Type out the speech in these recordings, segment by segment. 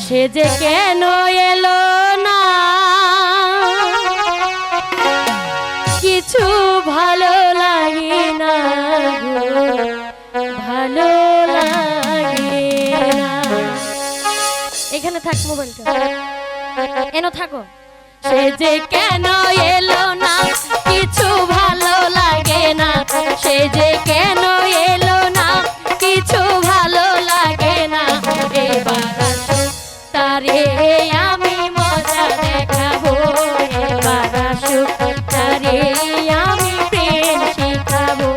সে যে কেন এলো না কিছু ভালো লাগে না গো, ভালো লাগে না। এখানে থাক, মোবাইলটা এনো থাকো। সে যে কেন এলো না কিছু ভালো লাগে না, সে যে কেন এলো না কিছু ভালো লাগে না। এবার আসো তারে আমি মজা দেখাবো, এবার আসো তারে আমি প্রেম শিখাবো।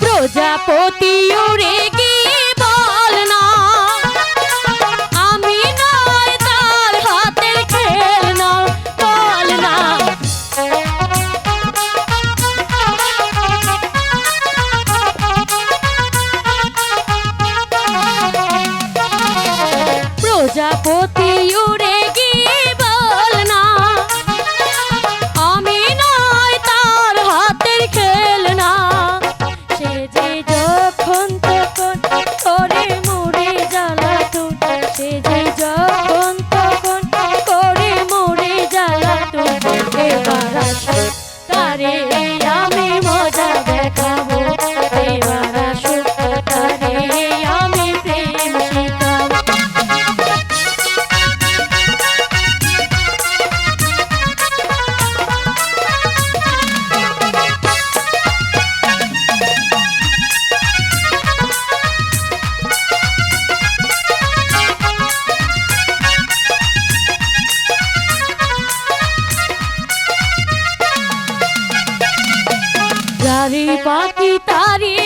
প্রজাপতি উড়ে গিয়ে বল না আমি নয় তার হাতের খেলনা, বল না। প্রজাপতি উড়ে গিয়ে বল না আমি নয় তার হাতের খেলনা। সে যে যখন তখন করে মোরে জ্বালাতন, সে যে যখন তখন করে মোরে জ্বালাতন। এবার আসো তারে আমি মজা দেখাবো, এবার আসো তারে আমি প্রেম শিখাবো। যারে পাখি তারে